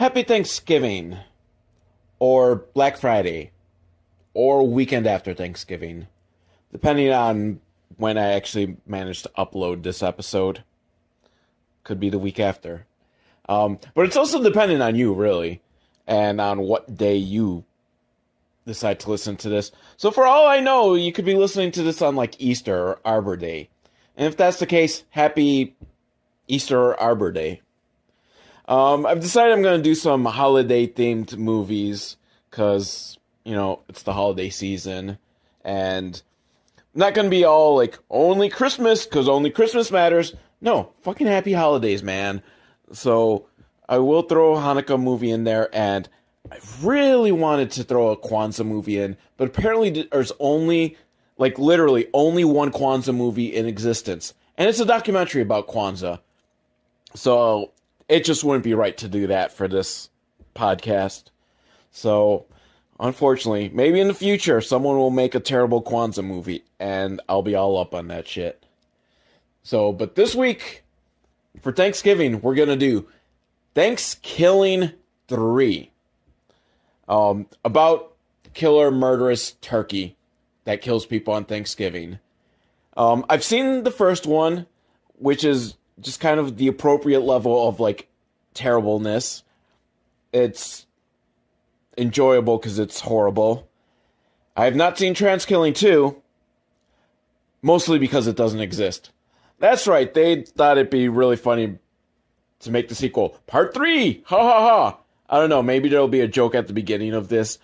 Happy Thanksgiving, or Black Friday, or weekend after Thanksgiving, depending on when I actually manage to upload this episode. Could be the week after. But it's also dependent on you, really, and on what day you decide to listen to this. So for all I know, you could be listening to this on like Easter or Arbor Day. And if that's the case, happy Easter or Arbor Day. I've decided I'm going to do some holiday-themed movies, because, you know, it's the holiday season, and I'm not going to be all, like, only Christmas, because only Christmas matters. No, fucking happy holidays, man. So, I will throw a Hanukkah movie in there, and I really wanted to throw a Kwanzaa movie in, but apparently there's only, like, literally only one Kwanzaa movie in existence, and it's a documentary about Kwanzaa. So it just wouldn't be right to do that for this podcast. So, unfortunately, maybe in the future, someone will make a terrible Kwanzaa movie, and I'll be all up on that shit. So, but this week, for Thanksgiving, we're gonna do Thankskilling 3. About killer, murderous turkey that kills people on Thanksgiving. I've seen the first one, which is just kind of the appropriate level of, like, terribleness. It's enjoyable because it's horrible. I have not seen Thankskilling 2, mostly because it doesn't exist. That's right, they thought it'd be really funny to make the sequel. Part 3! Ha ha ha! I don't know, maybe there'll be a joke at the beginning of this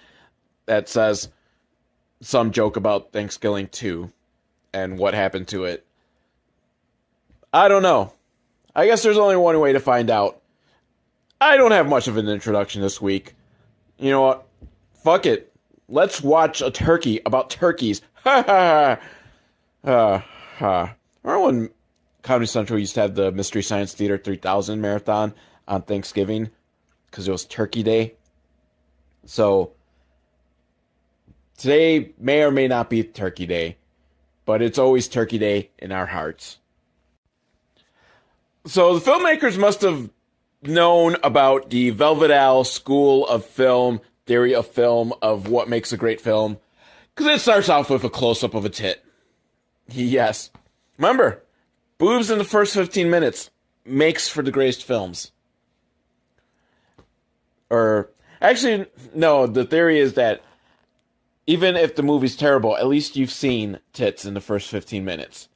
that says some joke about Thankskilling 2 and what happened to it. I don't know. I guess there's only one way to find out. I don't have much of an introduction this week. You know what? Fuck it. Let's watch a turkey about turkeys. Ha ha ha. Ha. Remember when Comedy Central used to have the Mystery Science Theater 3000 marathon on Thanksgiving? Because it was Turkey Day. So, today may or may not be Turkey Day. But it's always Turkey Day in our hearts. So the filmmakers must have known about the Velvet Owl school of film, theory of film, of what makes a great film. Because it starts off with a close-up of a tit. Yes. Remember, boobs in the first 15 minutes makes for the greatest films. Or, actually, no, the theory is that even if the movie's terrible, at least you've seen tits in the first 15 minutes.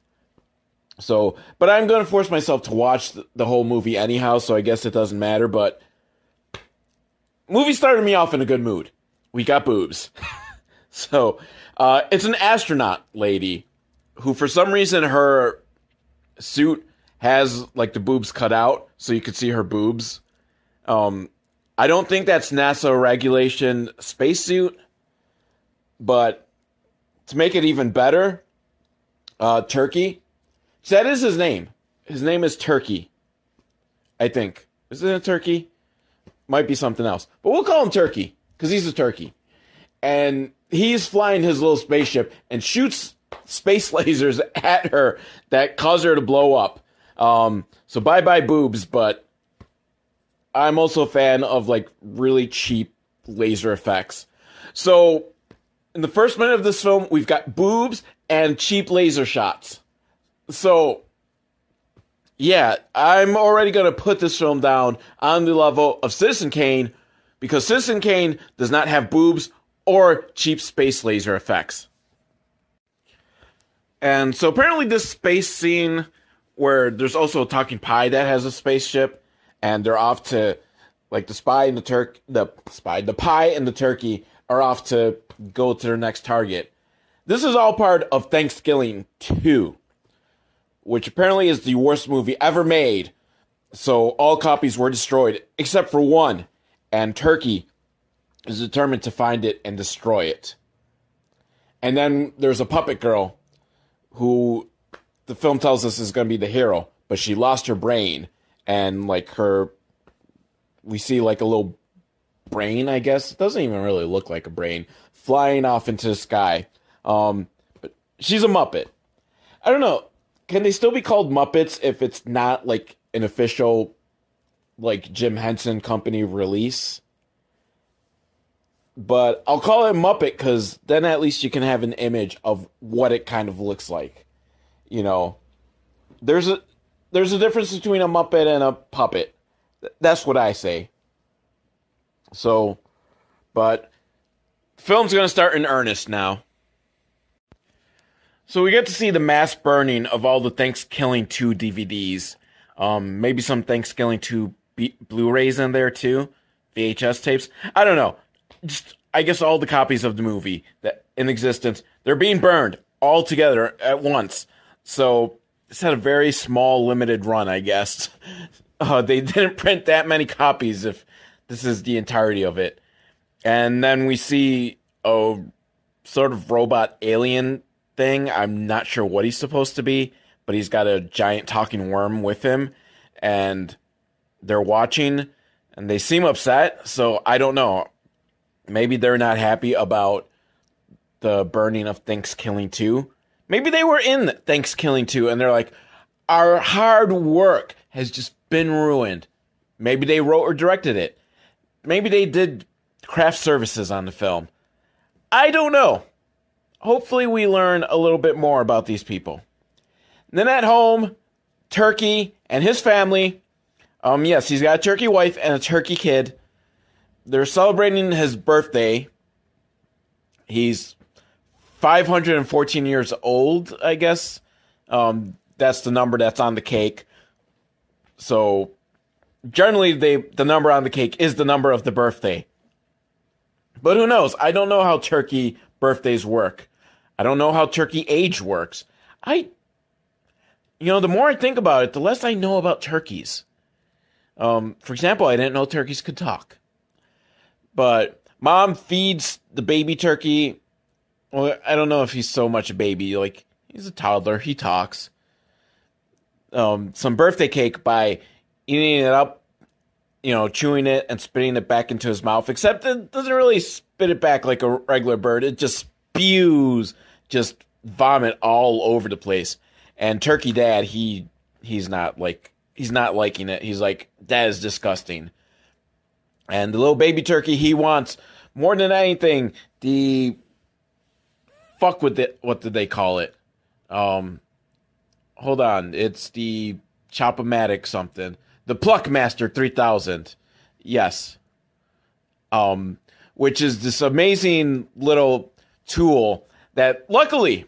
So, but I'm going to force myself to watch the whole movie anyhow, so I guess it doesn't matter, but movie started me off in a good mood. We got boobs. So, it's an astronaut lady who, for some reason, her suit has, like, the boobs cut out, so you could see her boobs. I don't think that's NASA regulation spacesuit, but to make it even better, Turkey. So that is his name. His name is Turkey. I think. Isn't it Turkey? Might be something else. But we'll call him Turkey, because he's a turkey. And he's flying his little spaceship and shoots space lasers at her that cause her to blow up. So bye-bye boobs, but I'm also a fan of, like, really cheap laser effects. So, in the first minute of this film, we've got boobs and cheap laser shots. So, yeah, I'm already going to put this film down on the level of Citizen Kane, because Citizen Kane does not have boobs or cheap space laser effects. And so apparently this space scene, where there's also a talking pie that has a spaceship, and they're off to, like, the pie and the turkey are off to go to their next target. This is all part of Thankskilling 2. Which apparently is the worst movie ever made. So all copies were destroyed, except for one. And Turkey is determined to find it and destroy it. And then there's a puppet girl who the film tells us is going to be the hero. But she lost her brain. And, like, we see, like, a little brain, I guess. It doesn't even really look like a brain. Flying off into the sky. But she's a Muppet. I don't know. Can they still be called Muppets if it's not, like, an official like Jim Henson Company release. But I'll call it Muppet because then at least you can have an image of what it kind of looks like. You know, there's a difference between a Muppet and a puppet. That's what I say. So, but film's going to start in earnest now. So we get to see the mass burning of all the Thankskilling 2 DVDs. Maybe some Thankskilling 2 Blu-rays in there too. VHS tapes. I don't know. Just, I guess all the copies of the movie that in existence, they're being burned all together at once. So it's had a very small, limited run, I guess. They didn't print that many copies if this is the entirety of it. And then we see a sort of robot alien thing. I'm not sure what he's supposed to be, but he's got a giant talking worm with him. And they're watching, and they seem upset. So I don't know. Maybe they're not happy about the burning of Thankskilling 2. Maybe they were in Thankskilling 2 and they're like, our hard work has just been ruined. Maybe they wrote or directed it. Maybe they did craft services on the film. I don't know. Hopefully we learn a little bit more about these people. And then at home, Turkey and his family. Yes, he's got a turkey wife and a turkey kid. They're celebrating his birthday. He's 514 years old, I guess. That's the number that's on the cake. So, generally, the number on the cake is the number of the birthday. But who knows? I don't know how turkey birthdays work. I don't know how turkey age works. The more I think about it, the less I know about turkeys. For example, I didn't know turkeys could talk. But mom feeds the baby turkey. Well, I don't know if he's so much a baby. Like, he's a toddler. He talks. Some birthday cake by eating it up, chewing it and spitting it back into his mouth. Except it doesn't really spit it back like a regular bird. It just spews, just vomit all over the place. And Turkey Dad, he's not liking it. He's like, that is disgusting. And the little baby turkey, he wants more than anything what did they call it? Hold on, it's the Chop-O-Matic something. The Pluckmaster 3000. Yes. Which is this amazing little tool that luckily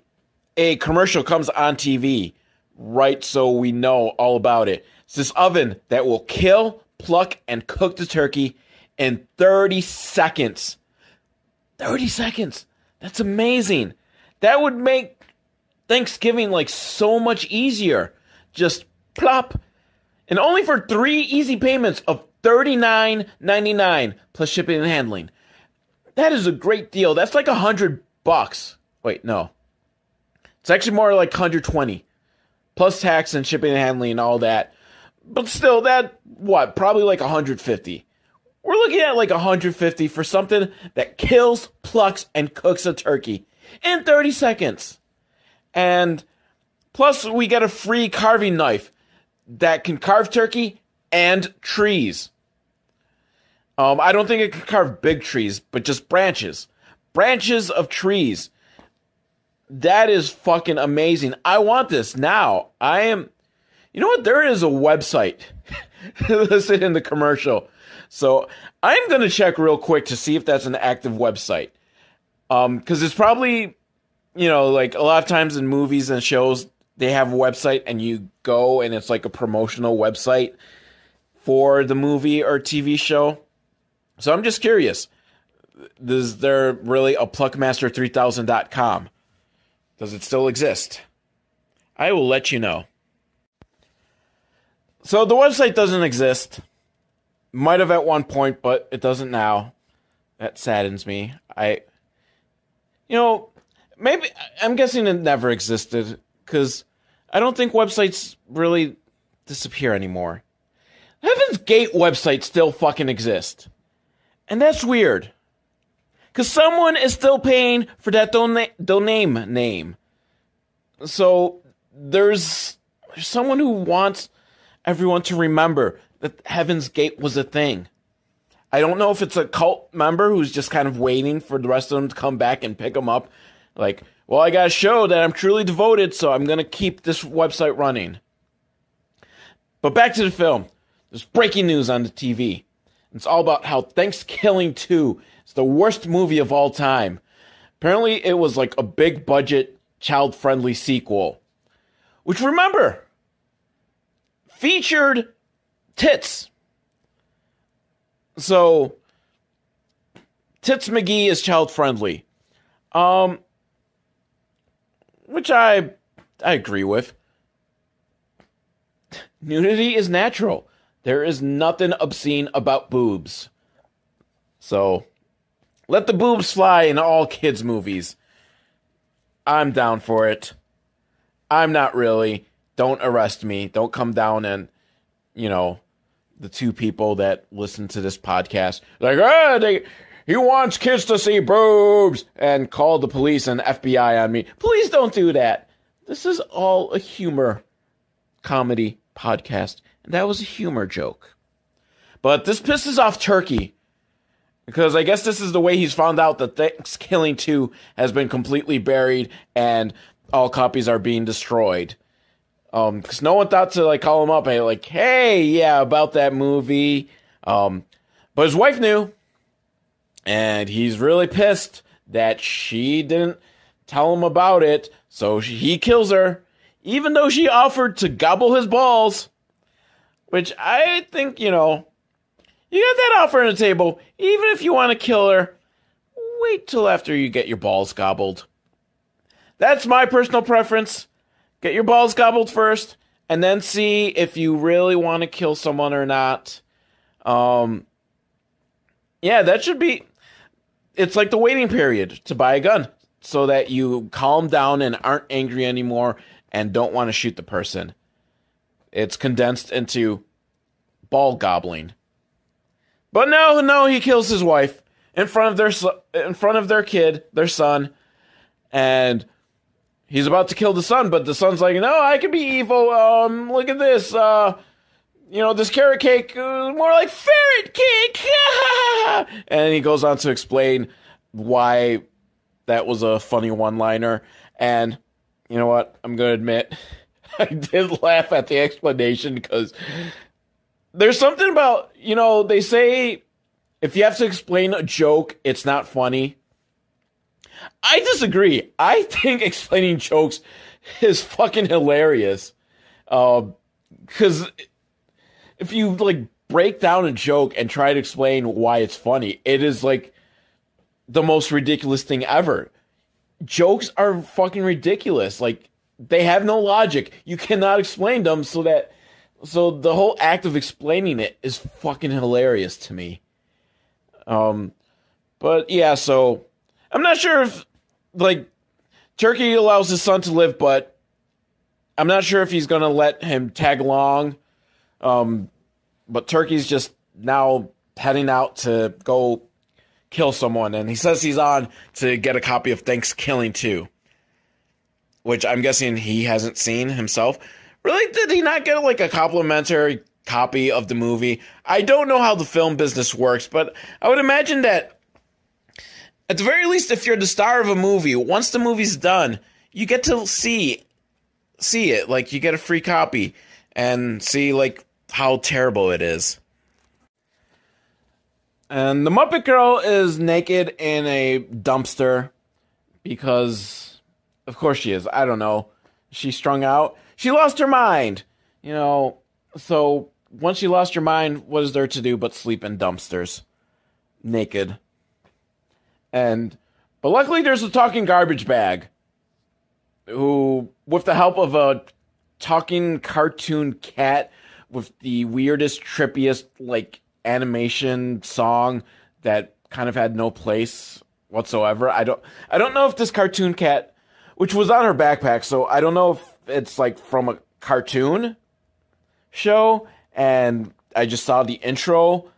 a commercial comes on TV, right, so we know all about it. It's this oven that will kill, pluck, and cook the turkey in 30 seconds. 30 seconds. That's amazing. That would make Thanksgiving like so much easier. Just plop. And only for 3 easy payments of $39.99 plus shipping and handling. That is a great deal. That's like $100. Wait, no. It's actually more like 120. Plus tax and shipping and handling and all that. But still, probably like 150. We're looking at like 150 for something that kills, plucks, and cooks a turkey in 30 seconds. And plus, we get a free carving knife that can carve turkey and trees. I don't think it can carve big trees, but just branches. Branches of trees. That is fucking amazing. I want this now. You know what? There is a website listed in the commercial. So I'm going to check real quick to see if that's an active website. Because it's probably, like a lot of times in movies and shows, they have a website and you go and it's like a promotional website for the movie or TV show. So I'm just curious. Is there really a Pluckmaster3000.com? Does it still exist? I will let you know. So the website doesn't exist. Might have at one point, but it doesn't now. That saddens me. Maybe, I'm guessing it never existed, because I don't think websites really disappear anymore. Heaven's Gate websites still fucking exist. And that's weird. Because someone is still paying for that domain name. So, there's someone who wants everyone to remember that Heaven's Gate was a thing. I don't know if it's a cult member who's just kind of waiting for the rest of them to come back and pick them up. Like, well, I gotta show that I'm truly devoted, so I'm gonna keep this website running. But back to the film. There's breaking news on the TV. It's all about how Thankskilling 2 is the worst movie of all time. Apparently, it was like a big budget, child-friendly sequel. Which, remember, featured tits. So, Tits McGee is child-friendly. Which I agree with. Nudity is natural. There is nothing obscene about boobs. So, let the boobs fly in all kids' movies. I'm down for it. I'm not really. Don't arrest me. Don't come down and, the two people that listen to this podcast. Like, he wants kids to see boobs and call the police and FBI on me. Please don't do that. This is all a humor comedy podcast. And that was a humor joke. But this pisses off Turkey. Because I guess this is the way he's found out that Thankskilling 2 has been completely buried and all copies are being destroyed. Because no one thought to call him up and hey, yeah, about that movie. But his wife knew. And he's really pissed that she didn't tell him about it. So he kills her. Even though she offered to gobble his balls. Which I think, you got that offer on the table. Even if you want to kill her, wait till after you get your balls gobbled. That's my personal preference. Get your balls gobbled first, and then see if you really want to kill someone or not. Yeah, that should be... It's like the waiting period to buy a gun, so that you calm down and aren't angry anymore and don't want to shoot the person. It's condensed into ball gobbling. But no, he kills his wife in front of their kid, their son, and he's about to kill the son, but the son's like, no, I can be evil. Look at this. This carrot cake, more like ferret cake. And he goes on to explain why that was a funny one-liner. And you know what? I'm going to admit, I did laugh at the explanation because there's something about, they say if you have to explain a joke, it's not funny. I disagree. I think explaining jokes is fucking hilarious. Because if you break down a joke and try to explain why it's funny, it is the most ridiculous thing ever. Jokes are fucking ridiculous. They have no logic. You cannot explain them, so the whole act of explaining it is fucking hilarious to me. But yeah, so I'm not sure if Turkey allows his son to live, but I'm not sure if he's gonna let him tag along. But Turkey's just now heading out to go kill someone, and he says he's on to get a copy of Thankskilling 2, which I'm guessing he hasn't seen himself. Really, did he not get a complimentary copy of the movie? I don't know how the film business works, but I would imagine that at the very least, if you're the star of a movie, once the movie's done, you get to see it. You get a free copy and see how terrible it is. And the Muppet Girl is naked in a dumpster because, of course she is. I don't know. She's strung out. She lost her mind. So once you lost your mind, what is there to do but sleep in dumpsters? Naked. But luckily there's a talking garbage bag who, with the help of a talking cartoon cat with the weirdest, trippiest, animation song that kind of had no place whatsoever. I don't know if this cartoon cat, which was on her backpack, so I don't know if it's from a cartoon show, and I just saw the intro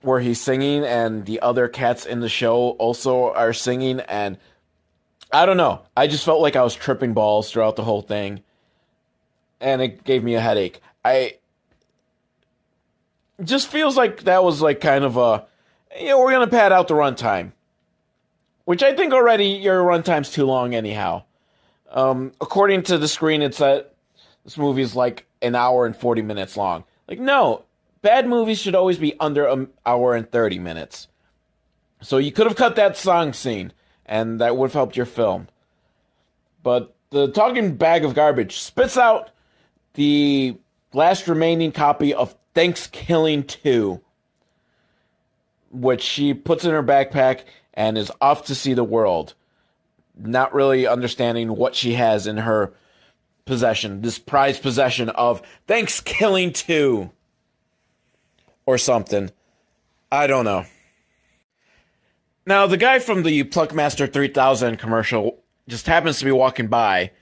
where he's singing and the other cats in the show also are singing, and I don't know. I just felt like I was tripping balls throughout the whole thing, and it gave me a headache. It just feels like that was like kind of a, we're going to pad out the runtime. Which I think already your runtime's too long anyhow. According to the screen, it's that this movie is like an hour and 40 minutes long. Like, no, bad movies should always be under an hour and 30 minutes. So you could have cut that song scene, and that would have helped your film. But the talking bag of garbage spits out the last remaining copy of Thankskilling 2, which she puts in her backpack and is off to see the world, not really understanding what she has in her possession, this prized possession of Thankskilling 2. Or something. I don't know. Now, the guy from the Pluckmaster 3000 commercial just happens to be walking by,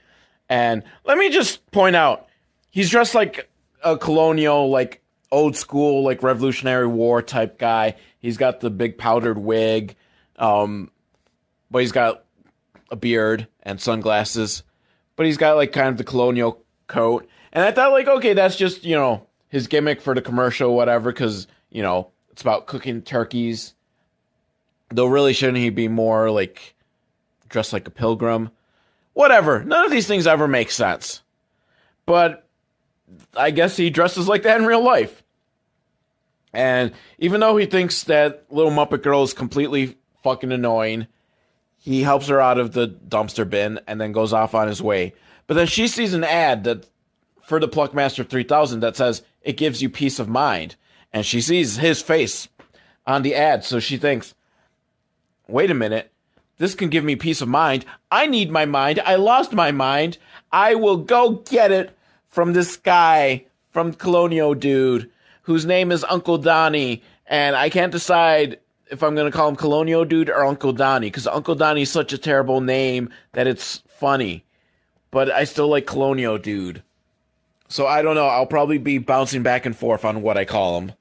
and let me just point out, he's dressed like a colonial, like, old school, like, Revolutionary War type guy. He's got the big powdered wig, but he's got a beard and sunglasses, but he's got like kind of the colonial coat. And I thought like, okay, that's just, his gimmick for the commercial, whatever, because, it's about cooking turkeys. Though really shouldn't he be more like dressed like a pilgrim? Whatever. None of these things ever make sense. But I guess he dresses like that in real life. And even though he thinks that little Muppet Girl is completely fucking annoying, he helps her out of the dumpster bin and then goes off on his way. But then she sees an ad that for the Pluckmaster 3000 that says it gives you peace of mind. And she sees his face on the ad, so she thinks, wait a minute, this can give me peace of mind. I need my mind. I lost my mind. I will go get it from this guy, from Colonial Dude, whose name is Uncle Donnie. And I can't decide if I'm going to call him Colonial Dude or Uncle Donnie, because Uncle Donnie is such a terrible name that it's funny. But I still like Colonial Dude. So I don't know. I'll probably be bouncing back and forth on what I call him.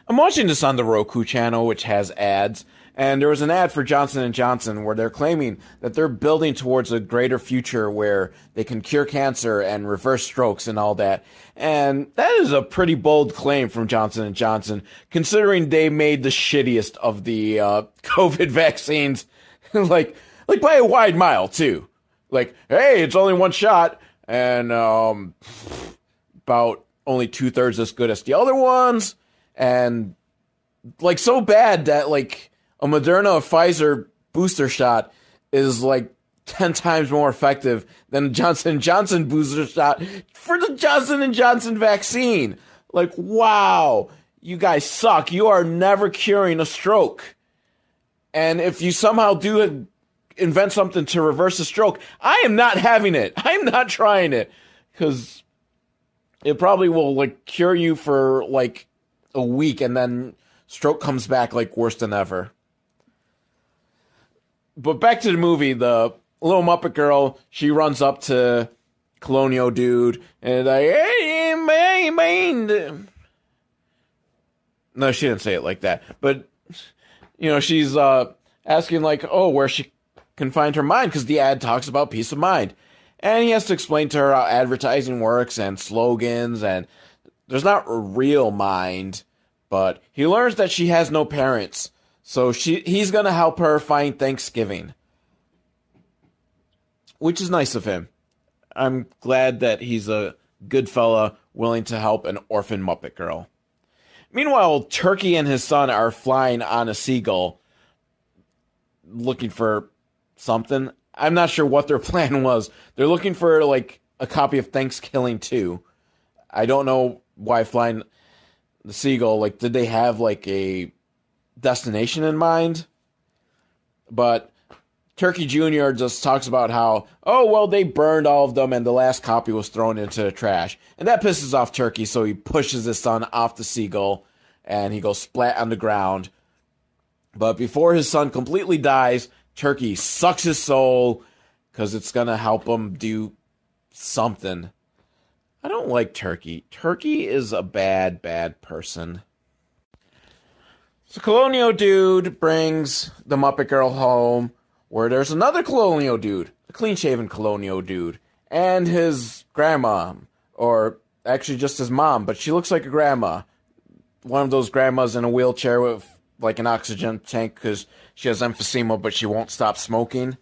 I'm watching this on the Roku channel, which has ads. And there was an ad for Johnson & Johnson where they're claiming that they're building towards a greater future where they can cure cancer and reverse strokes and all that. And that is a pretty bold claim from Johnson & Johnson, considering they made the shittiest of the COVID vaccines, like by a wide mile, too. Like, hey, it's only one shot, and about only 2/3 as good as the other ones, and like so bad that like a Moderna or Pfizer booster shot is like 10 times more effective than a Johnson & Johnson booster shot for the Johnson & Johnson vaccine. Like, wow, you guys suck. You are never curing a stroke. And if you somehow do invent something to reverse a stroke, I am not having it. I'm not trying it. Because it probably will like cure you for like a week and then stroke comes back like worse than ever. But back to the movie, the little Muppet Girl, she runs up to Colonial Dude and like, hey, man. No, she didn't say it like that. But, she's asking like, oh, where she can find her mind, because the ad talks about peace of mind. And he has to explain to her how advertising works and slogans, and there's not a real mind, but he learns that she has no parents. So he's going to help her find Thanksgiving, which is nice of him. I'm glad that he's a good fella willing to help an orphan Muppet Girl. Meanwhile, Turkey and his son are flying on a seagull looking for something. I'm not sure what their plan was. They're looking for like a copy of Thankskilling 2. I don't know why flying the seagull. Like, did they have like a destination in mind? But Turkey Jr. just talks about how, oh, well, they burned all of them and the last copy was thrown into the trash. And that pisses off Turkey, so he pushes his son off the seagull and he goes splat on the ground. But before his son completely dies, Turkey sucks his soul because it's going to help him do something. I don't like Turkey. Turkey is a bad, bad person. So Colonial Dude brings the Muppet Girl home, where there's another Colonial Dude, a clean-shaven Colonial Dude, and his grandma, or actually just his mom, but she looks like a grandma, one of those grandmas in a wheelchair with like an oxygen tank because she has emphysema, but she won't stop smoking.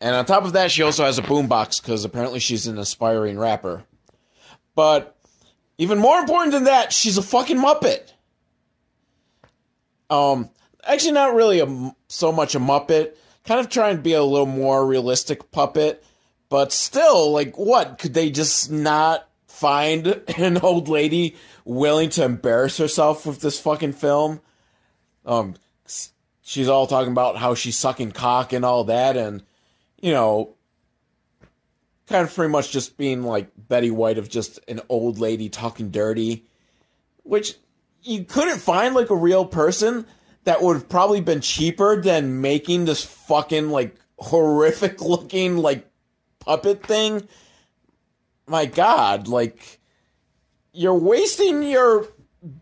And on top of that, she also has a boombox because apparently she's an aspiring rapper. But even more important than that, she's a fucking Muppet. Actually, not really so much a Muppet. Kind of trying to be a little more realistic puppet. But still, like, what? Could they just not find an old lady willing to embarrass herself with this fucking film? She's all talking about how she's sucking cock and all that, and, you know, kind of pretty much just being like Betty White of just an old lady talking dirty, which you couldn't find like a real person that would have probably been cheaper than making this fucking like horrific looking like puppet thing. My God, like, you're wasting your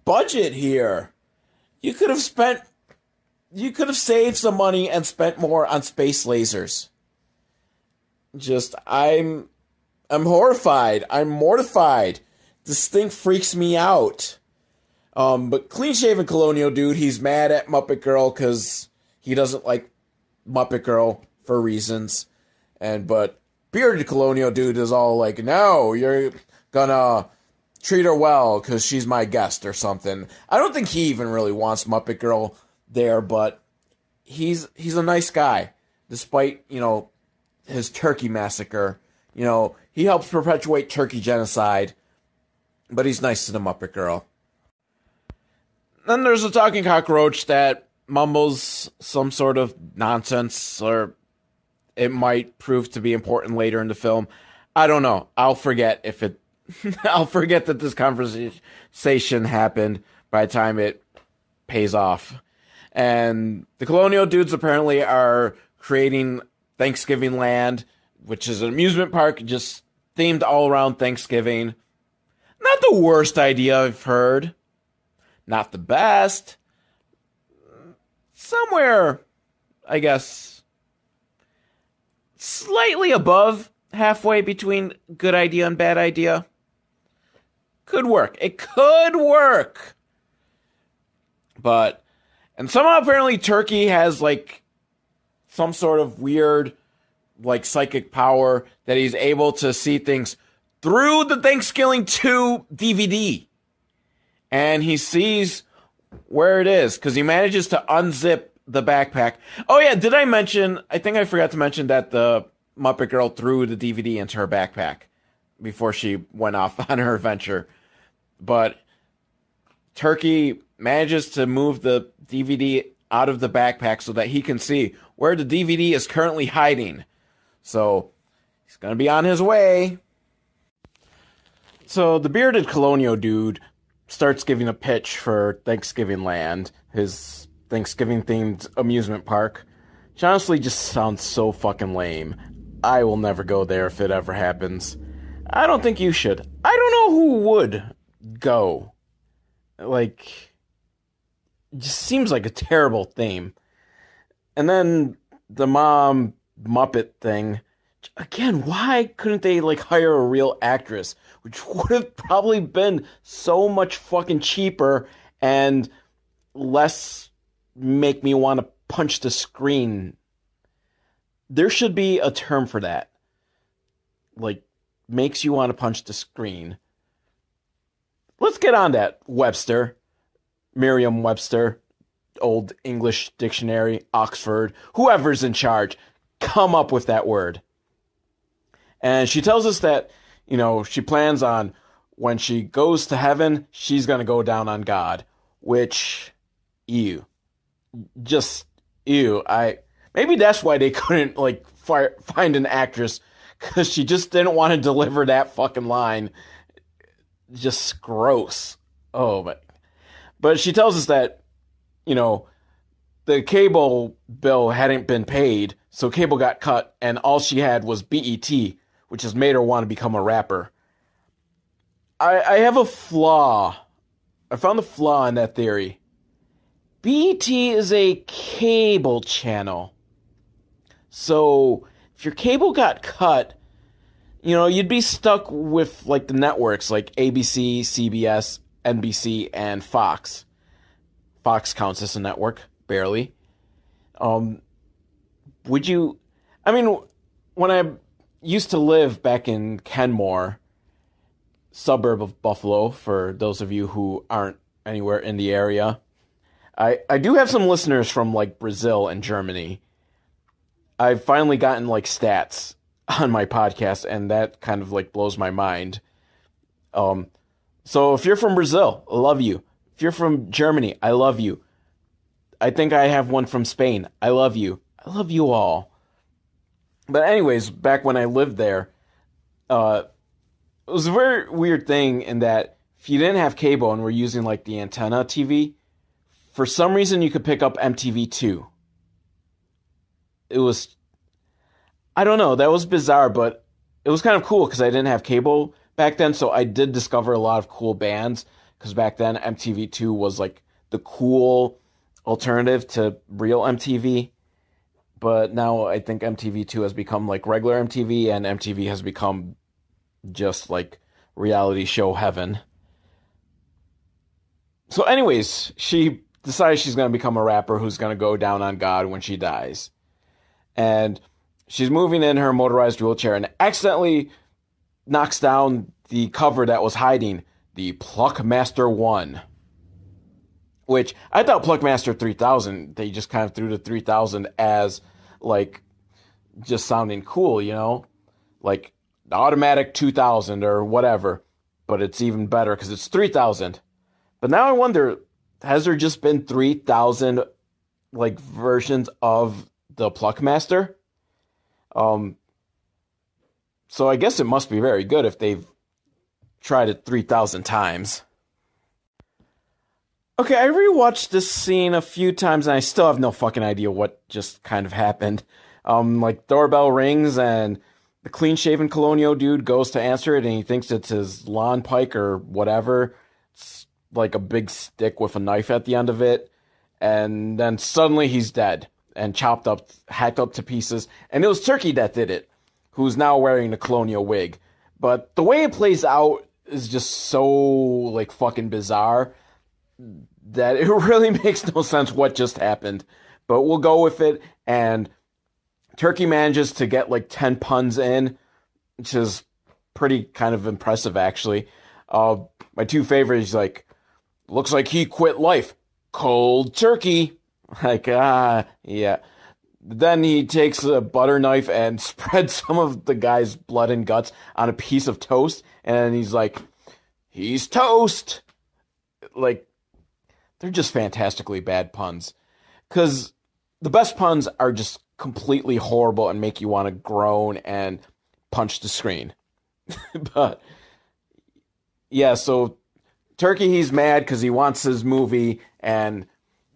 budget here. You could have saved some money and spent more on space lasers. Just, I'm horrified. I'm mortified. This thing freaks me out. But clean-shaven Colonial Dude, he's mad at Muppet Girl because he doesn't like Muppet Girl for reasons. But bearded Colonial Dude is all like, no, you're gonna treat her well because she's my guest or something. I don't think he even really wants Muppet Girl there, but he's a nice guy, despite, you know, his turkey massacre. You know, he helps perpetuate turkey genocide, but he's nice to the Muppet Girl. Then there's a talking cockroach that mumbles some sort of nonsense, or it might prove to be important later in the film. I don't know. I'll forget I'll forget that this conversation happened by the time it pays off. And the Colonial Dudes apparently are creating Thanksgiving Land, which is an amusement park just themed all around Thanksgiving. Not the worst idea I've heard. Not the best. Somewhere, I guess, slightly above halfway between good idea and bad idea. Could work. It could work. But, and somehow apparently Turkey has like some sort of weird like psychic power that he's able to see things through the Thankskilling 2 DVD. And he sees where it is because he manages to unzip the backpack. Oh yeah, did I mention, I think I forgot to mention that the Muppet Girl threw the DVD into her backpack before she went off on her adventure. But Turkey manages to move the DVD out of the backpack so that he can see where the DVD is currently hiding. So he's going to be on his way. So the bearded Colonial Dude starts giving a pitch for Thanksgiving Land, his Thanksgiving-themed amusement park. Which honestly just sounds so fucking lame. I will never go there if it ever happens. I don't think you should. I don't know who would go. Like, it just seems like a terrible theme. And then the mom Muppet thing. Again, why couldn't they, like, hire a real actress? Which would have probably been so much fucking cheaper and less make me want to punch the screen. There should be a term for that. Like, makes you want to punch the screen. Let's get on that, Webster. Merriam-Webster. Old English Dictionary. Oxford. Whoever's in charge. Come up with that word. And she tells us that, you know, she plans on when she goes to heaven, she's going to go down on God. Which, ew. Just, ew. Maybe that's why they couldn't, like, find an actress. Because she just didn't want to deliver that fucking line. Just gross. Oh, but she tells us that, you know, the cable bill hadn't been paid, so cable got cut, and all she had was BET, which has made her want to become a rapper. I have a flaw. I found a flaw in that theory. BET is a cable channel. So, if your cable got cut, you know, you'd be stuck with, like, the networks, like ABC, CBS, NBC and Fox. Fox counts as a network, barely. Would you... I mean, when I used to live back in Kenmore, suburb of Buffalo, for those of you who aren't anywhere in the area, I do have some listeners from, like, Brazil and Germany. I've finally gotten, like, stats on my podcast, and that kind of, like, blows my mind. So if you're from Brazil, I love you. If you're from Germany, I love you. I think I have one from Spain. I love you. I love you all. But anyways, back when I lived there, it was a very weird thing in that if you didn't have cable and were using, like, the antenna TV, for some reason you could pick up MTV2. It was... I don't know, that was bizarre, but it was kind of cool because I didn't have cable back then, so I did discover a lot of cool bands, because back then MTV2 was like the cool alternative to real MTV, but now I think MTV2 has become like regular MTV, and MTV has become just like reality show heaven. So anyways, she decides she's going to become a rapper who's going to go down on God when she dies. And she's moving in her motorized wheelchair and accidentally knocks down the cover that was hiding the Pluckmaster 1. Which, I thought Pluckmaster 3000, they just kind of threw the 3000 as, like, just sounding cool, you know? Like, the automatic 2000 or whatever. But it's even better because it's 3000. But now I wonder, has there just been 3000, like, versions of the Pluckmaster? So I guess it must be very good if they've tried it 3,000 times. Okay, I rewatched this scene a few times and I still have no fucking idea what just kind of happened. Like, doorbell rings and the clean-shaven Colonial dude goes to answer it and he thinks it's his lawn pike or whatever. It's like a big stick with a knife at the end of it. And then suddenly he's dead and chopped up, hacked up to pieces. And it was Turkey that did it, who's now wearing a Colonial wig. But the way it plays out is just so, like, fucking bizarre that it really makes no sense what just happened. But we'll go with it, and Turkey manages to get, like, 10 puns in, which is pretty kind of impressive, actually. My two favorites, like, looks like he quit life. Cold turkey. Like, yeah. Then he takes a butter knife and spreads some of the guy's blood and guts on a piece of toast. And he's like, he's toast. Like, they're just fantastically bad puns. Because the best puns are just completely horrible and make you want to groan and punch the screen. But, yeah, so Turkey, he's mad because he wants his movie. And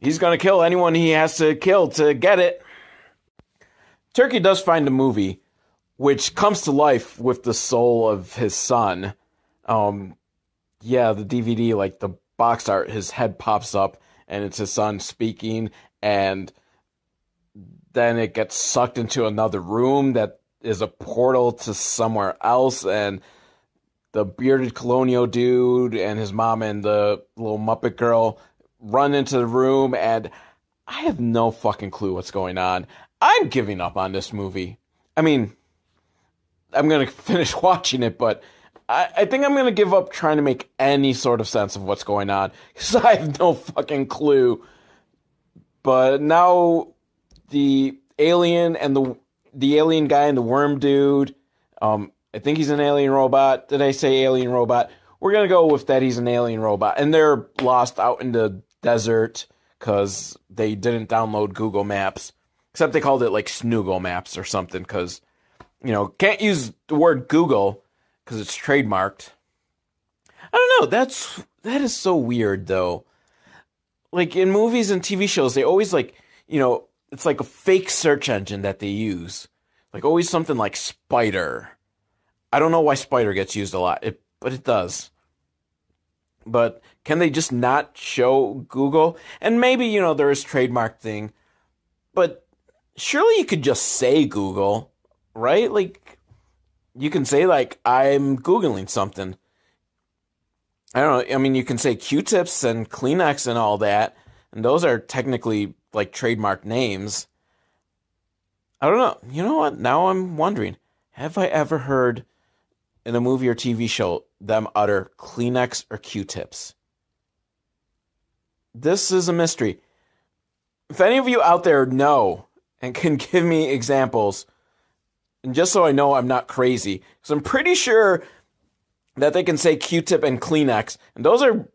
he's going to kill anyone he has to kill to get it. Turkey does find a movie, which comes to life with the soul of his son. Yeah, the DVD, like the box art, his head pops up, and it's his son speaking, and then it gets sucked into another room that is a portal to somewhere else, and the bearded Colonial dude and his mom and the little Muppet girl run into the room, and I have no fucking clue what's going on. I'm giving up on this movie. I mean, I'm going to finish watching it, but I think I'm going to give up trying to make any sort of sense of what's going on, because I have no fucking clue. But now the alien and the alien guy and the worm dude, I think he's an alien robot. Did I say alien robot? We're going to go with that he's an alien robot. And they're lost out in the desert because they didn't download Google Maps. Except they called it like Snoogle Maps or something because, you know, can't use the word Google because it's trademarked. I don't know. That is so weird, though. Like, in movies and TV shows, they always, like, you know, it's like a fake search engine that they use. Like, always something like Spider. I don't know why Spider gets used a lot, but it does. But can they just not show Google? And maybe, you know, there is trademark thing, but surely you could just say Google, right? Like, you can say, like, I'm Googling something. I don't know. I mean, you can say Q-tips and Kleenex and all that, and those are technically like trademark names. I don't know. You know what? Now I'm wondering, have I ever heard in a movie or TV show them utter Kleenex or Q-tips? This is a mystery. If any of you out there know and can give me examples, and just so I know I'm not crazy, because I'm pretty sure that they can say Q-tip and Kleenex, and those are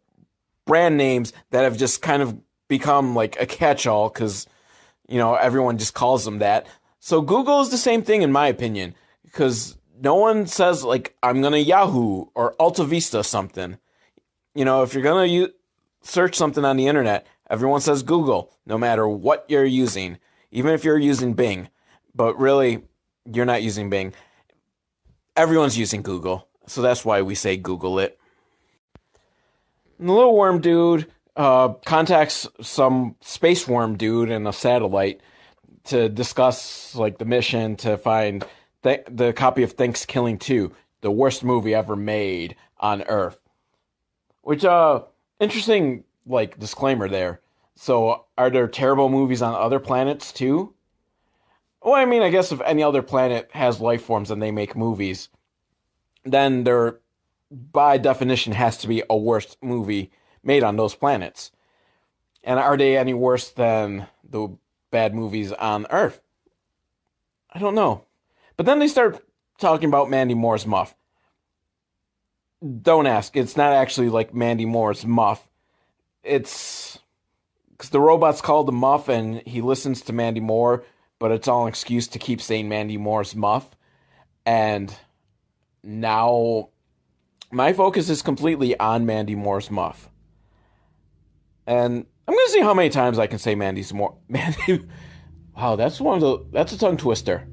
brand names that have just kind of become like a catch-all because, everyone just calls them that. So Google is the same thing in my opinion, because no one says like, I'm going to Yahoo or Alta Vista something. If you're going to search something on the internet, everyone says Google, no matter what you're using, even if you're using Bing. But really, you're not using Bing. Everyone's using Google. So that's why we say Google it. And the little worm dude contacts some space worm dude in a satellite to discuss like the mission to find the copy of Thankskilling 2, the worst movie ever made on Earth. Which, interesting like disclaimer there. So are there terrible movies on other planets too? Well, I mean, I guess if any other planet has life forms and they make movies, then there, by definition, has to be a worst movie made on those planets. And are they any worse than the bad movies on Earth? I don't know. But then they start talking about Mandy Moore's muff. Don't ask. It's not actually like Mandy Moore's muff. It's because the robot's called the muff and he listens to Mandy Moore, but it's all an excuse to keep saying Mandy Moore's muff. And now my focus is completely on Mandy Moore's muff. And I'm going to see how many times I can say Mandy. Wow, that's a tongue twister.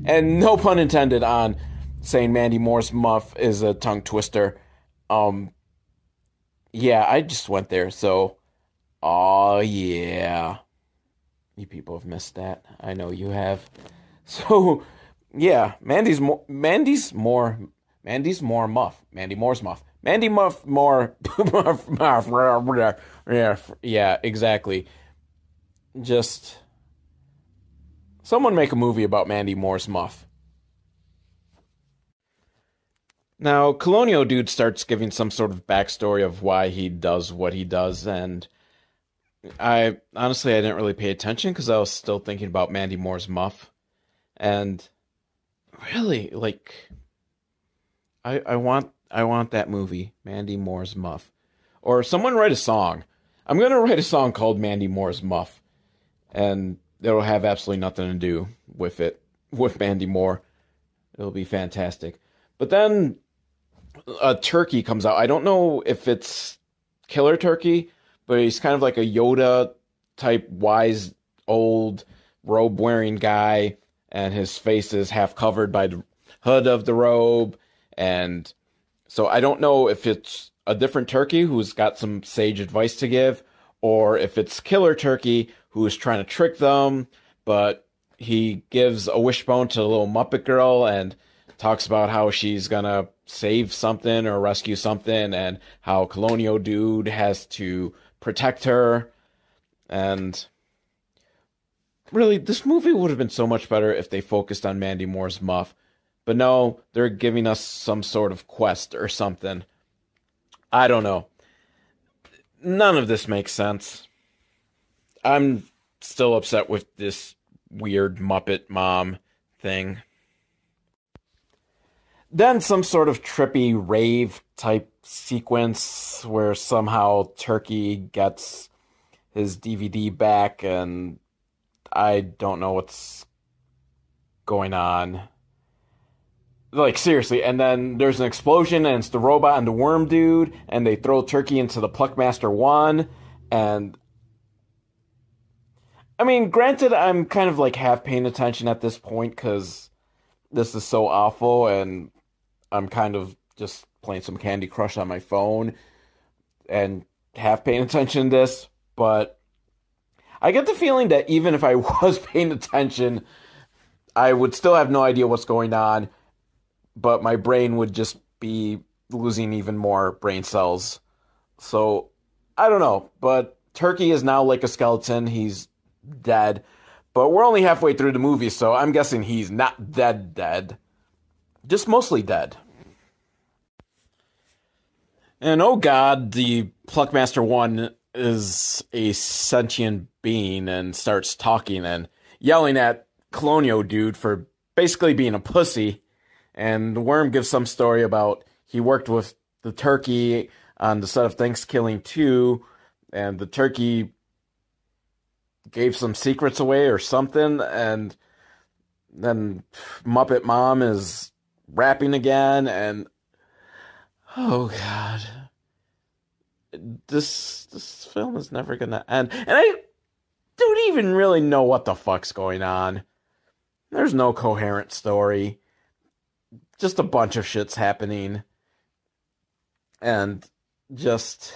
And no pun intended on saying Mandy Moore's muff is a tongue twister. Yeah, I just went there, so oh yeah. You people have missed that. I know you have. So yeah, Mandy Moore's muff. Mandy Moore's muff. Mandy Muff more. Yeah, exactly. Just someone make a movie about Mandy Moore's muff. Now, Colonial Dude starts giving some sort of backstory of why he does what he does, and I didn't really pay attention because I was still thinking about Mandy Moore's muff. And really, like, I want that movie, Mandy Moore's muff. Or someone write a song. I'm going to write a song called Mandy Moore's muff. And it'll have absolutely nothing to do with Mandy Moore. It'll be fantastic. But then a turkey comes out. I don't know if it's Killer Turkey, but he's kind of like a Yoda type wise old robe wearing guy, and his face is half covered by the hood of the robe. And so I don't know if it's a different turkey who's got some sage advice to give, or if it's Killer Turkey who is trying to trick them, but he gives a wishbone to the little Muppet girl and talks about how she's gonna save something or rescue something, and how Colonial Dude has to protect her. And really, this movie would have been so much better if they focused on Mandy Moore's muff. But no, they're giving us some sort of quest or something. I don't know. None of this makes sense. I'm still upset with this weird Muppet mom thing. Then some sort of trippy rave type sequence where somehow Turkey gets his DVD back, and I don't know what's going on. Like, seriously. And then there's an explosion, and it's the robot and the worm dude, and they throw Turkey into the Pluckmaster 1, and I mean, granted, I'm kind of like half paying attention at this point because this is so awful, and I'm kind of just playing some Candy Crush on my phone and half paying attention to this, but I get the feeling that even if I was paying attention, I would still have no idea what's going on, but my brain would just be losing even more brain cells. So, I don't know. But Turkey is now like a skeleton. He's dead. But we're only halfway through the movie, so I'm guessing he's not dead. Just mostly dead. And oh god, the Pluckmaster 1 is a sentient being and starts talking and yelling at Colonial Dude for basically being a pussy. And the Worm gives some story about he worked with the turkey on the set of Thankskilling 2, and the turkey gave some secrets away or something, and then Muppet Mom is rapping again, and oh god. This film is never gonna end. And I don't even really know what the fuck's going on. There's no coherent story. Just a bunch of shit's happening. And just...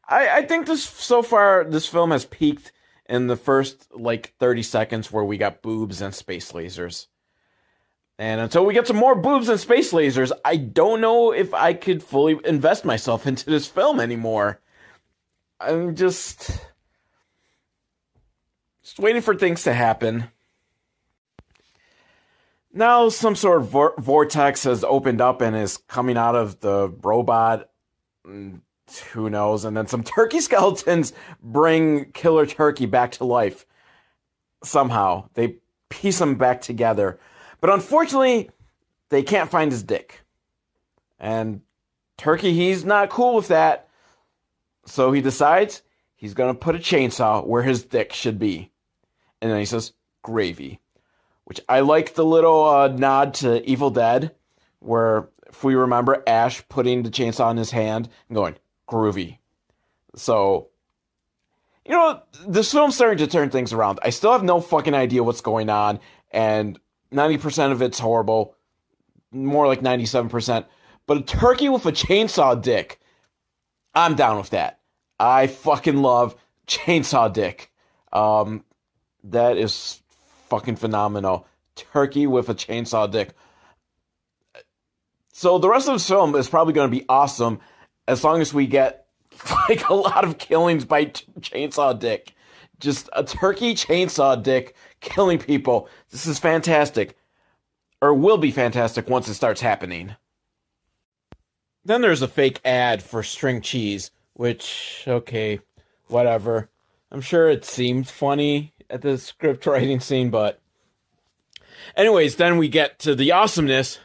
I think so far, this film has peaked in the first, 30 seconds where we got boobs and space lasers. And until we get some more boobs and space lasers, I don't know if I could fully invest myself into this film anymore. I'm just waiting for things to happen. Now some sort of vortex has opened up and is coming out of the robot. Who knows? And then some turkey skeletons bring Killer Turkey back to life. Somehow. They piece him back together. But unfortunately, they can't find his dick. And Turkey, he's not cool with that. So he decides he's going to put a chainsaw where his dick should be. And then he says, gravy. Which I like the little nod to Evil Dead, where, if we remember, Ash putting the chainsaw in his hand and going, groovy. So, this film's starting to turn things around. I still have no fucking idea what's going on, and 90% of it's horrible. More like 97%. But a turkey with a chainsaw dick, I'm down with that. I fucking love chainsaw dick. That is fucking phenomenal. Turkey with a chainsaw dick. So the rest of this film is probably going to be awesome as long as we get a lot of killings by chainsaw dick. Just a turkey chainsaw dick killing people. This is fantastic. Or will be fantastic once it starts happening. Then there's a fake ad for string cheese, which, okay, whatever. I'm sure it seemed funny at the script writing scene, but... Anyways, then we get to the awesomeness,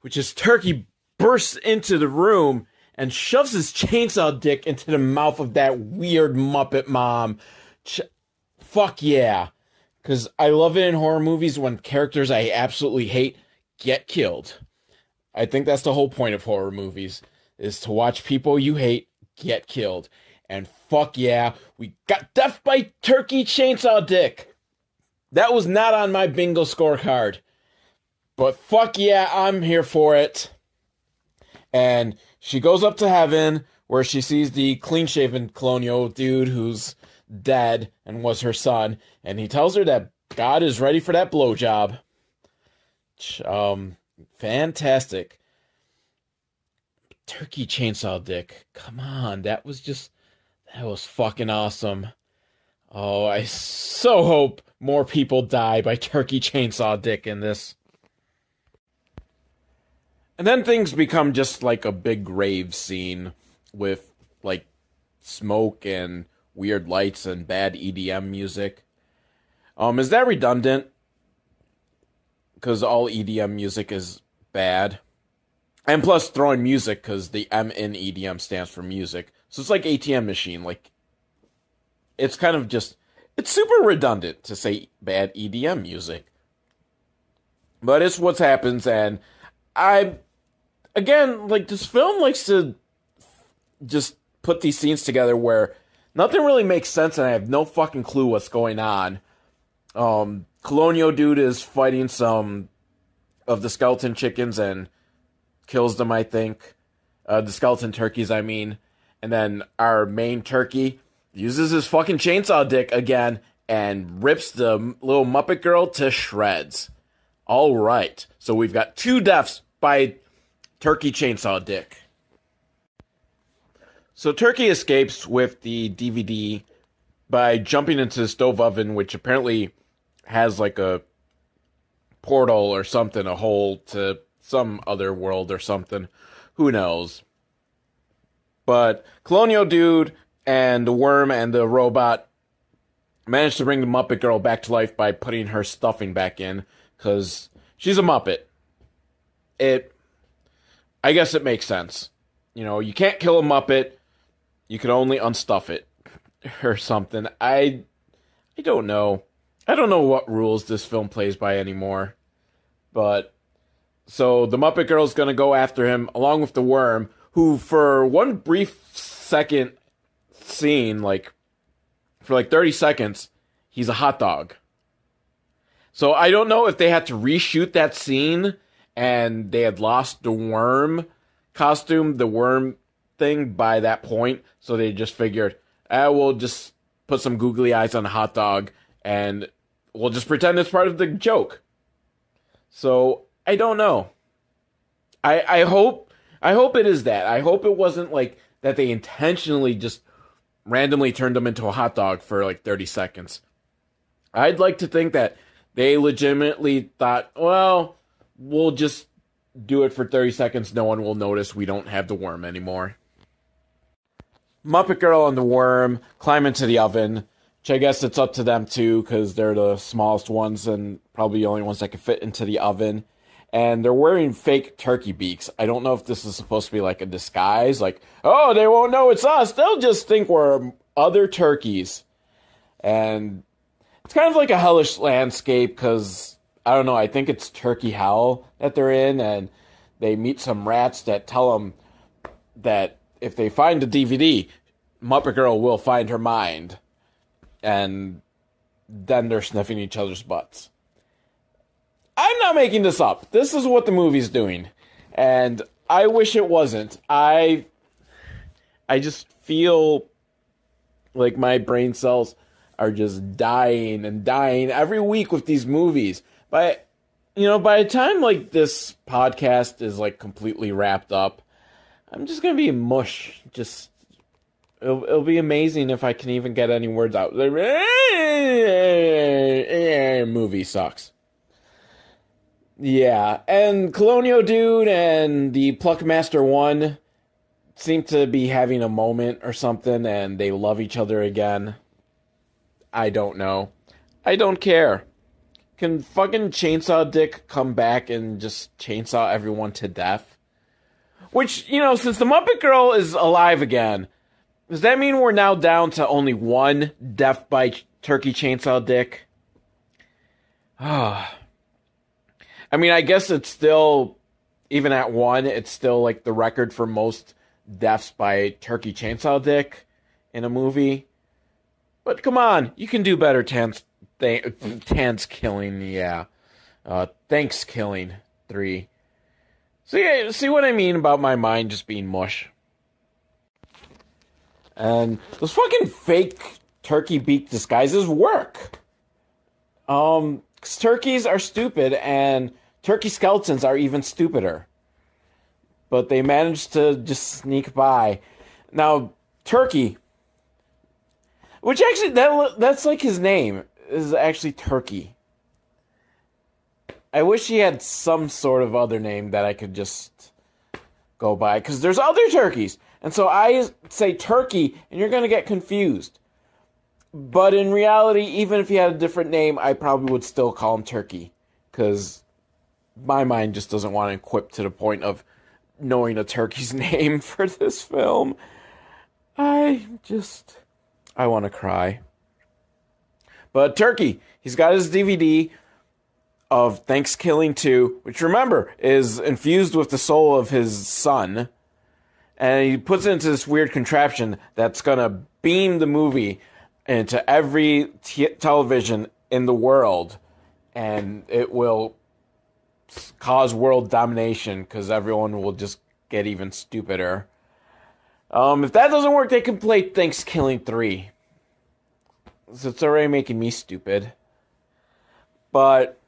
which is Turkey bursts into the room and shoves his chainsaw dick into the mouth of that weird Muppet Mom. Fuck yeah. Because I love it in horror movies when characters I absolutely hate get killed. I think that's the whole point of horror movies, is to watch people you hate get killed. And fuck yeah, we got death by turkey chainsaw dick. That was not on my bingo scorecard. But fuck yeah, I'm here for it. And she goes up to heaven, where she sees the clean-shaven colonial dude who's dead and was her son. And he tells her that God is ready for that blowjob. Fantastic. Turkey chainsaw dick. Come on, that was fucking awesome. Oh, I so hope more people die by turkey chainsaw dick in this. And then things become just like a big rave scene with, smoke and weird lights and bad EDM music. Is that redundant? Because all EDM music is bad. And plus throwing music, because the M in EDM stands for music. So it's like ATM machine. It's kind of just... It's super redundant to say bad EDM music. But it's what happens, and this film likes to just put these scenes together where nothing really makes sense and I have no fucking clue what's going on. Colonial dude is fighting some of the skeleton chickens and kills them, I think. The skeleton turkeys, I mean. And then our main turkey uses his fucking chainsaw dick again and rips the little Muppet girl to shreds. All right. So we've got 2 deaths by Turkey Chainsaw Dick. So Turkey escapes with the DVD by jumping into the stove oven, which apparently has like a portal or something, a hole to some other world or something. Who knows? But Colonial Dude and the worm and the robot managed to bring the Muppet Girl back to life by putting her stuffing back in, because she's a Muppet. I guess it makes sense. You know, you can't kill a Muppet, you can only unstuff it, or something. I don't know. I don't know what rules this film plays by anymore. But, so the Muppet Girl's gonna go after him, along with the worm, who for one brief second scene, for 30 seconds, he's a hot dog. So I don't know if they had to reshoot that scene and they had lost the worm costume, the worm thing by that point. So they just figured, we'll just put some googly eyes on a hot dog and we'll just pretend it's part of the joke. So I don't know. I hope it is that. I hope it wasn't like that they intentionally just randomly turned him into a hot dog for 30 seconds. I'd like to think that they legitimately thought, well, we'll just do it for 30 seconds. No one will notice we don't have the worm anymore. Muppet Girl and the worm climb into the oven, which I guess it's up to them too, because they're the smallest ones and probably the only ones that can fit into the oven. And they're wearing fake turkey beaks. I don't know if this is supposed to be like a disguise. Oh, they won't know it's us. They'll just think we're other turkeys. And it's kind of like a hellish landscape because, I don't know, I think it's turkey hell that they're in. And they meet some rats that tell them that if they find the DVD, Muppet Girl will find her mind. And then they're sniffing each other's butts. I'm not making this up. This is what the movie's doing. And I wish it wasn't. I just feel like my brain cells are just dying and dying every week with these movies. But, by the time this podcast is completely wrapped up, I'm just going to be mush. It'll be amazing if I can even get any words out. Movie sucks. Yeah, and Colonial Dude and the Pluckmaster 1 seem to be having a moment or something, and they love each other again. I don't know. I don't care. Can fucking Chainsaw Dick come back and just chainsaw everyone to death? Which, since the Muppet Girl is alive again, does that mean we're now down to only one death by Turkey Chainsaw Dick? I guess it's still, even at one, it's still the record for most deaths by Turkey Chainsaw Dick in a movie. But come on, you can do better, Thankskilling, yeah. Thankskilling 3. So yeah, see what I mean about my mind just being mush? And those fucking fake turkey beak disguises work. 'Cause turkeys are stupid, and turkey skeletons are even stupider. But they managed to just sneak by. Now, Turkey, which actually, that's his name, is actually Turkey. I wish he had some sort of other name that I could just go by, because there's other turkeys. And so I say Turkey, and you're going to get confused. But in reality, even if he had a different name, I probably would still call him Turkey. Because my mind just doesn't want to equip to the point of knowing a turkey's name for this film. I want to cry. But Turkey, he's got his DVD of Thankskilling 2, which, remember, is infused with the soul of his son. And he puts it into this weird contraption that's going to beam the movie into every television in the world, and it will cause world domination because everyone will just get even stupider. If that doesn't work, they can play Thankskilling 3. So it's already making me stupid. But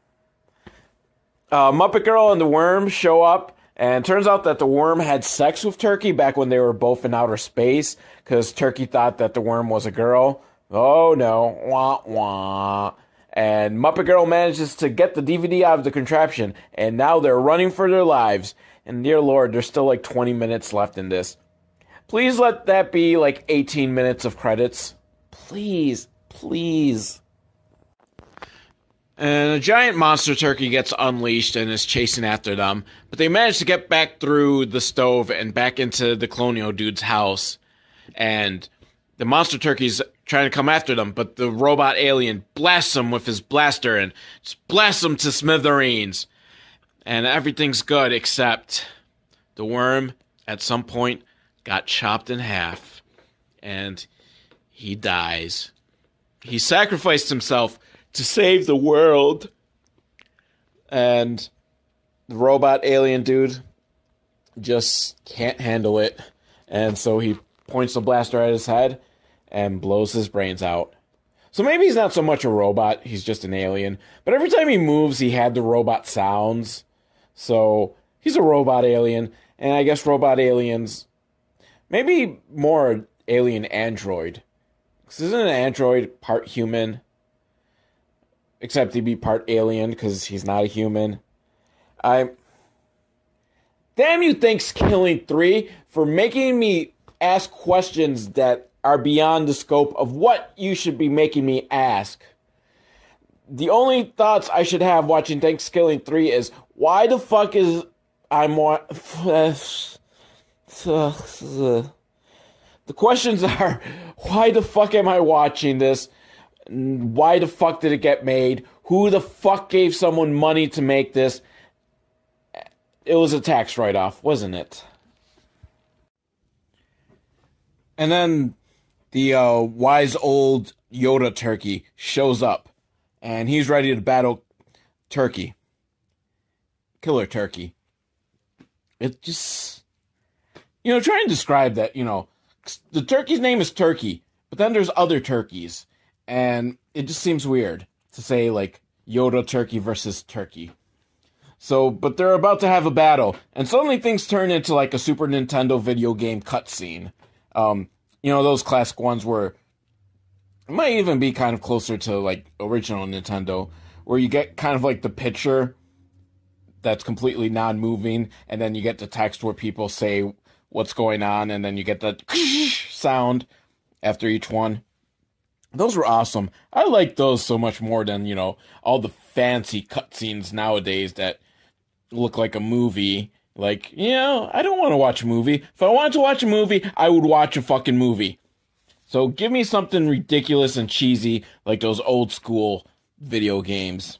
Muppet Girl and the Worm show up, And it turns out that the worm had sex with Turkey back when they were both in outer space, because Turkey thought that the worm was a girl. Oh no, wah wah. And Muppet Girl manages to get the DVD out of the contraption, and now they're running for their lives. And dear Lord, there's still like 20 minutes left in this. Please let that be like 18 minutes of credits. Please, please. And a giant monster turkey gets unleashed and is chasing after them, but they manage to get back through the stove and back into the colonial dude's house. And the monster turkey's trying to come after them, but the robot alien blasts them with his blaster and just blasts them to smithereens. And everything's good except the worm at some point got chopped in half and he dies. He sacrificed himself to save the world. And the robot alien dude just can't handle it. And so he points the blaster at his head and blows his brains out. So maybe he's not so much a robot, he's just an alien. But every time he moves, he had the robot sounds. So he's a robot alien. And I guess robot aliens, maybe more alien android. Because isn't an android part human? Except he'd be part alien because he's not a human. Damn you, Thankskilling 3, for making me ask questions that are beyond the scope of what you should be making me ask. The only thoughts I should have watching Thankskilling 3 is, why the fuck is the questions are, why the fuck am I watching this? Why the fuck did it get made? Who the fuck gave someone money to make this? It was a tax write-off, wasn't it? And then the wise old Yoda turkey shows up. And he's ready to battle Turkey. Killer Turkey. It just... try and describe that, the turkey's name is Turkey. But then there's other turkeys. And it just seems weird to say, like, Yoda turkey versus turkey. So, but they're about to have a battle. And suddenly things turn into, like, a Super Nintendo video game cutscene. Those classic ones where... It might even be kind of closer to, like, original Nintendo. Where you get kind of, like, the picture that's completely non-moving. And then you get the text where people say what's going on. And then you get the sound after each one. Those were awesome. I like those so much more than, all the fancy cutscenes nowadays that look like a movie. Like, I don't want to watch a movie. If I wanted to watch a movie, I would watch a fucking movie. So give me something ridiculous and cheesy like those old school video games.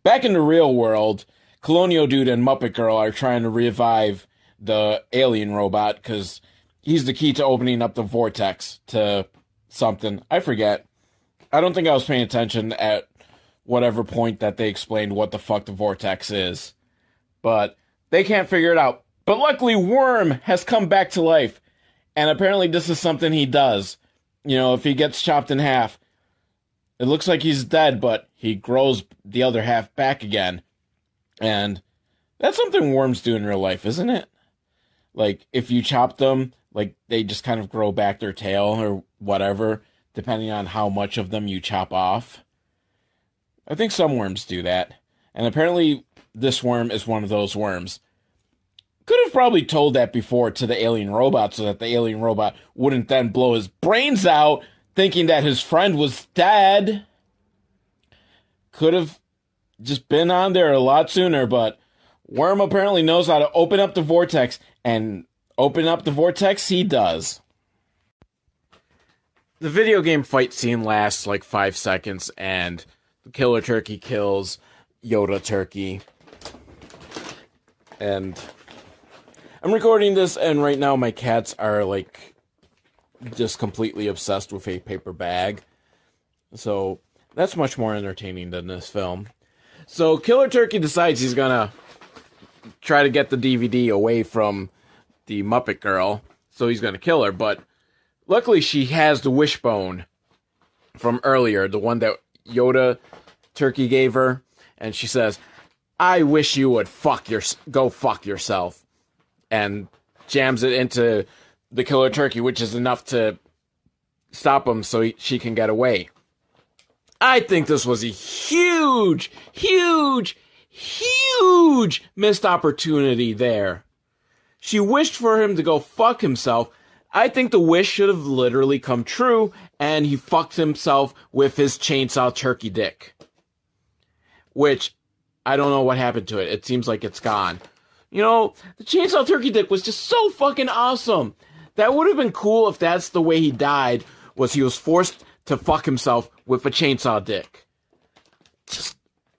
Back in the real world, Colonial Dude and Muppet Girl are trying to revive the alien robot because he's the key to opening up the vortex to... something. I forget. I don't think I was paying attention at whatever point that they explained what the fuck the vortex is. But they can't figure it out. But luckily, Worm has come back to life. And apparently this is something he does. If he gets chopped in half, it looks like he's dead, but he grows the other half back again. And that's something worms do in real life, isn't it? Like, if you chop them... like, they just kind of grow back their tail or whatever, depending on how much of them you chop off. I think some worms do that. And apparently, this worm is one of those worms. Could have probably told that before to the alien robot so that the alien robot wouldn't then blow his brains out, thinking that his friend was dead. Could have just been on there a lot sooner, but Worm apparently knows how to open up the vortex, and... open up the vortex, he does. The video game fight scene lasts like 5 seconds, and the killer turkey kills Yoda turkey. And I'm recording this, and right now my cats are like just completely obsessed with a paper bag. So that's much more entertaining than this film. So Killer Turkey decides he's gonna try to get the DVD away from the Muppet Girl, so he's going to kill her, but luckily she has the wishbone from earlier, the one that Yoda Turkey gave her, and she says, I wish you would go fuck yourself. And jams it into the killer turkey, which is enough to stop him so she can get away. I think this was a huge, huge, huge missed opportunity there. She wished for him to go fuck himself. I think the wish should have literally come true, and he fucked himself with his chainsaw turkey dick. Which, I don't know what happened to it. It seems like it's gone. You know, the chainsaw turkey dick was just so fucking awesome. That would have been cool if that's the way he died, was he was forced to fuck himself with a chainsaw dick. Just,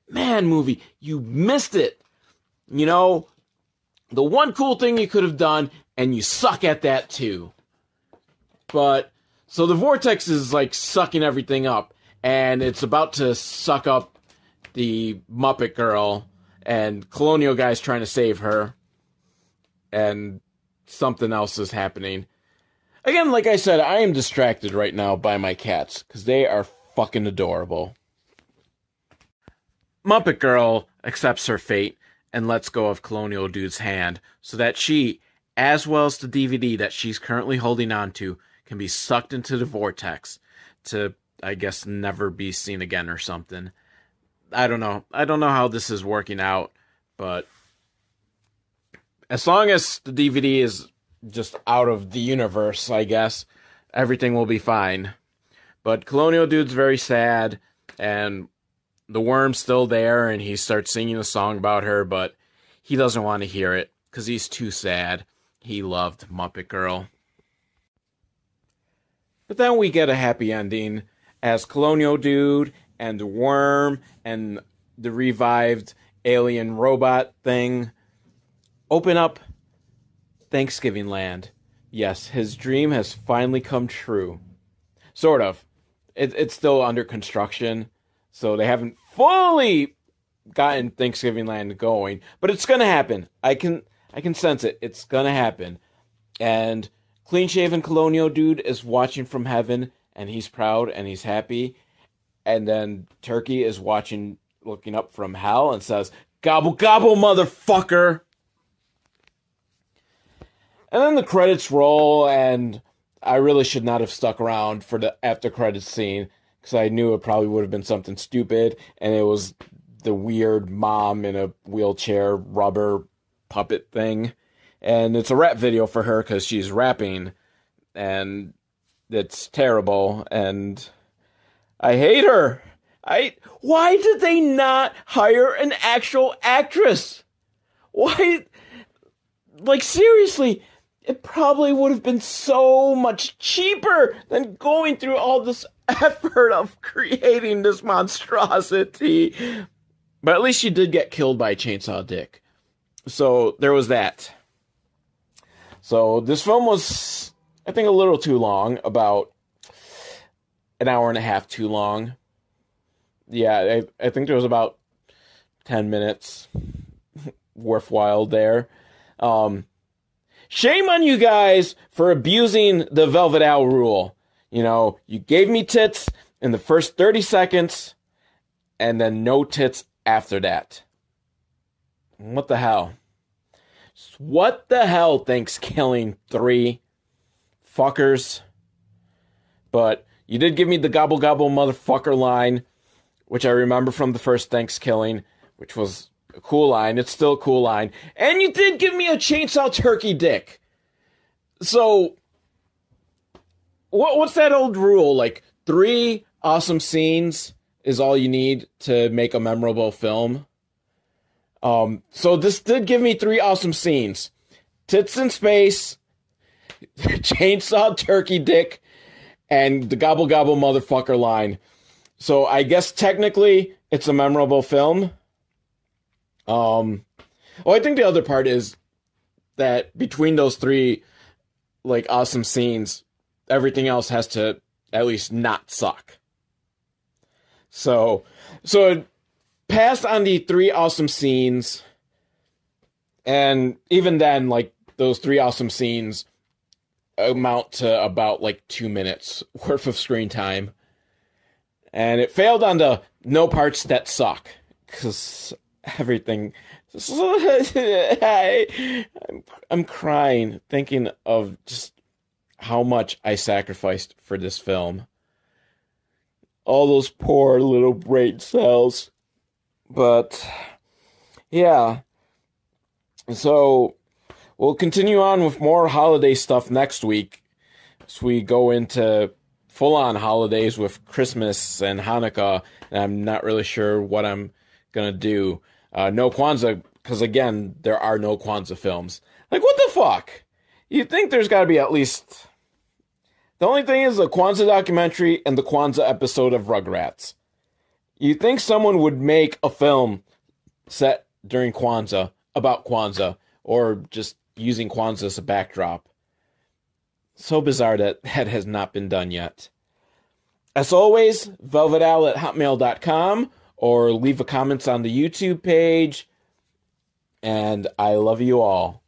man, movie, you missed it. You know, the one cool thing you could have done, and you suck at that too. But, so the vortex is like sucking everything up, and it's about to suck up the Muppet Girl, and Colonial Guy's trying to save her, and something else is happening. Again, like I said, I am distracted right now by my cats, because they are fucking adorable. Muppet Girl accepts her fate and lets go of Colonial Dude's hand, so that she, as well as the DVD that she's currently holding on to, can be sucked into the vortex to, I guess, never be seen again or something. I don't know. I don't know how this is working out, but as long as the DVD is just out of the universe, I guess, everything will be fine. But Colonial Dude's very sad, and the worm's still there, and he starts singing a song about her, but he doesn't want to hear it, because he's too sad. He loved Muppet Girl. But then we get a happy ending, as Colonial Dude and the worm and the revived alien robot thing open up Thanksgiving Land. Yes, his dream has finally come true. Sort of. It's still under construction, so they haven't fully gotten Thanksgiving Land going, but it's gonna happen. I can sense it. It's gonna happen. And clean-shaven Colonial Dude is watching from heaven, and he's proud and he's happy. And then Turkey is watching, looking up from hell, and says, "Gobble, gobble, motherfucker!" And then the credits roll, and I really should not have stuck around for the after-credits scene, because I knew it probably would have been something stupid, and it was the weird mom in a wheelchair rubber puppet thing. And it's a rap video for her, because she's rapping, and it's terrible, and I hate her. Why did they not hire an actual actress? Why? Like, seriously, it probably would have been so much cheaper than going through all this effort of creating this monstrosity. But at least she did get killed by a chainsaw dick. So, there was that. So, this film was, I think, a little too long, about an hour and a half too long. Yeah, I think there was about 10 minutes worthwhile there. Shame on you guys for abusing the Velvet Owl rule. You know, you gave me tits in the first 30 seconds, and then no tits after that. What the hell? What the hell, Thankskilling 3? Fuckers. But you did give me the gobble gobble motherfucker line, which I remember from the first Thankskilling, which was a cool line. It's still a cool line. And you did give me a chainsaw turkey dick. So, what's that old rule? Like, 3 awesome scenes is all you need to make a memorable film. So this did give me 3 awesome scenes. Tits in space, chainsaw turkey dick, and the gobble gobble motherfucker line. So I guess technically it's a memorable film. Well, I think the other part is that between those 3, like, awesome scenes, everything else has to at least not suck. So it passed on the 3 awesome scenes, and even then, like, those 3 awesome scenes amount to about, like, 2 minutes worth of screen time. And it failed on the no parts that suck, because everything. I'm crying thinking of just how much I sacrificed for this film. All those poor little brain cells. But, yeah. So, we'll continue on with more holiday stuff next week. So we go into full-on holidays with Christmas and Hanukkah. And I'm not really sure what I'm going to do. No Kwanzaa, because again, there are no Kwanzaa films. Like, what the fuck? You'd think there's got to be at least... The only thing is the Kwanzaa documentary and the Kwanzaa episode of Rugrats. You'd think someone would make a film set during Kwanzaa, about Kwanzaa, or just using Kwanzaa as a backdrop. So bizarre that has not been done yet. As always, velvetowl@hotmail.com, or leave a comment on the YouTube page. And I love you all.